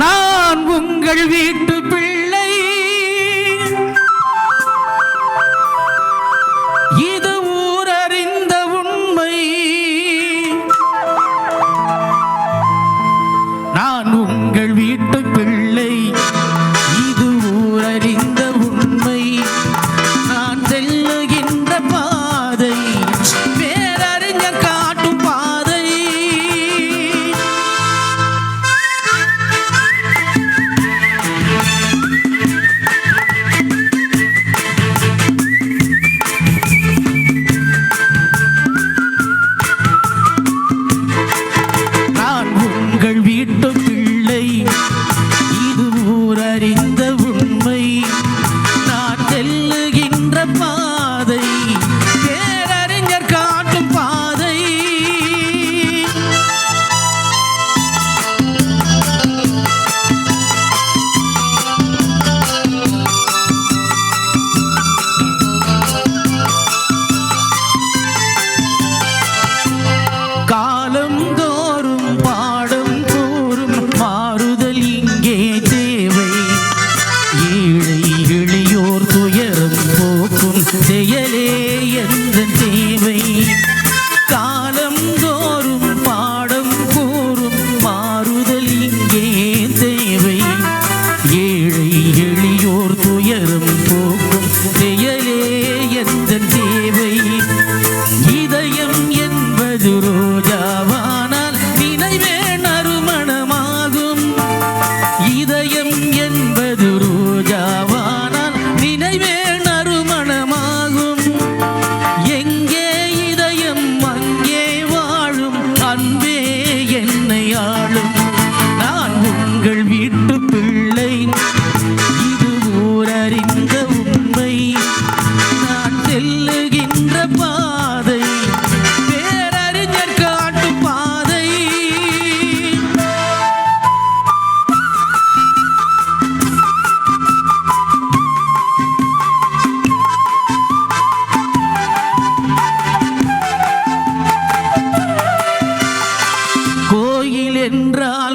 நான் உங்கள் வீட்டு பிள்ளை, இது ஊரறிந்த உண்மை. நான் உங்கள் வீட்டு பிள்ளை, இது ஊரறிந்த உண்மை. நான் செல்லுகின்ற பாதை பேரறிஞர் காட்டும் பாதை. நான் உங்கள் வீட்டு பிள்ளை, இது ஊரறிந்த உண்மை. நான் செல்லுகின்ற பாதை பேரறிஞர் காட்டும் பாதை. காலம் தோறும் பாடம் கூறும் மாறுதல் இங்கே தேவை. ஏழை எளியோர் துயரம் போக்கும் செயலே எந்த தேவை. காலம் தோறும் பாடம் கூறும் மாறுதல் இங்கே தேவை. ஏழை எளியோர் துயரம் போக்கும் செயலே எந்த தேவை. இதயம் என்பது ரோஜாவானால் நினைவே நறுமணமாகும். இதயம் என்பது ரோஜாவானால் நினைவே நறுமணமாகும். எங்கே இதயம் அங்கே வாழும் அன்பே என்னை ஆளும். நான் உங்கள் வீட்டு பிள்ளை, இது ஊரறிந்த உண்மை. நான் செல்லுகின்ற பாதை பேரறிஞர் காட்டும் பாதை. கோயில் என்றால்